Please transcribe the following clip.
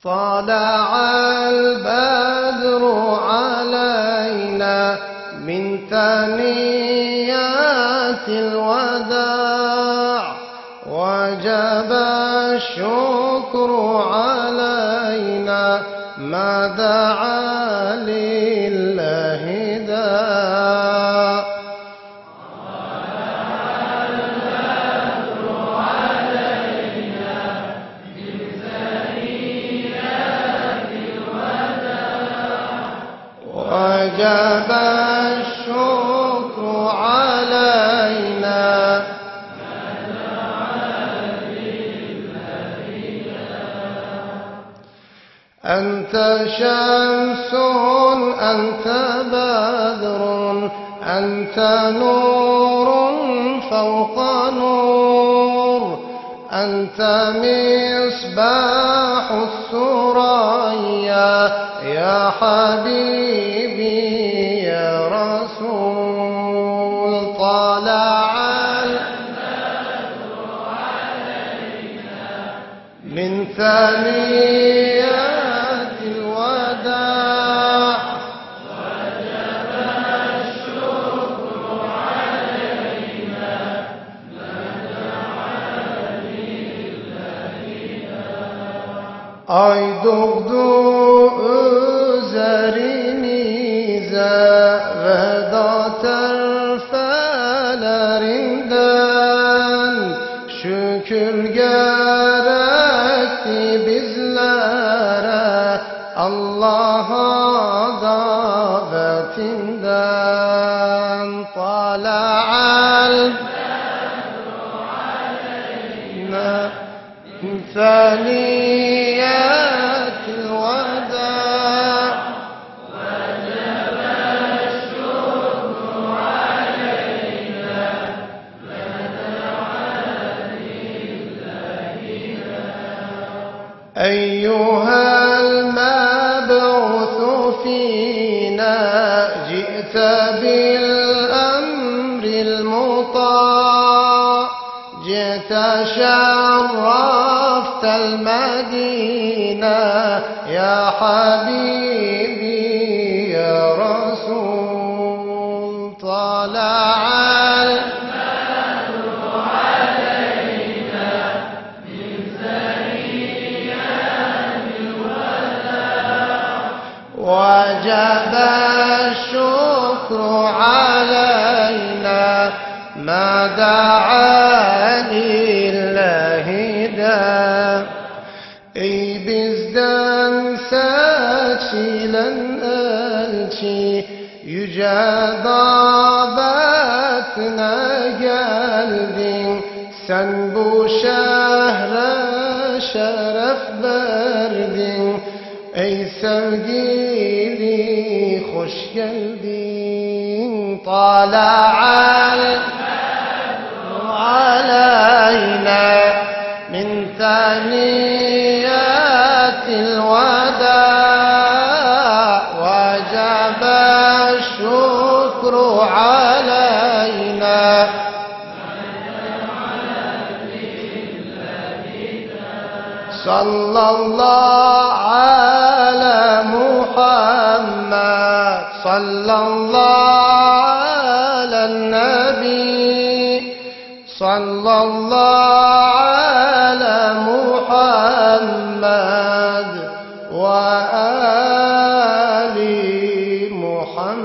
طلع البدر علينا من ثنيات الوداع وجب الشكر علينا ما دعا لله داع. وجب الشكر علينا أنت شمس أنت بدر أنت نور فوق نور أنت مصباح الثريا يا حبيبي يا رسول. طلع البدر علينا من ثنيات الوداع وجب الشكر علينا ما دعا لله داع. Ay doğdu üzerinize veda terfelerinden şükür gerekti bizlere Allah'a davetinden. Tala'al bedru aleyna min ثنيات الوداع وجب الشكر علينا ما دعا لله داع. أيها المبعوث فينا جئت بالأمر المطاع جئت شرفت المدينة يا حبيبي يا رسول. طلع البدر علينا من ثنيات الوداع وجب الشكر علينا ما دعا لله داع. Ey bizden seçilen elçi yüce davetine geldin sen bu şehre şeref verdin ey sevgili hoş geldin. Tala'al علينا من ثنيات الوداع وجب الشكر علينا صلى الله على محمد صلى الله على النبي صلى الله على محمد وآل محمد.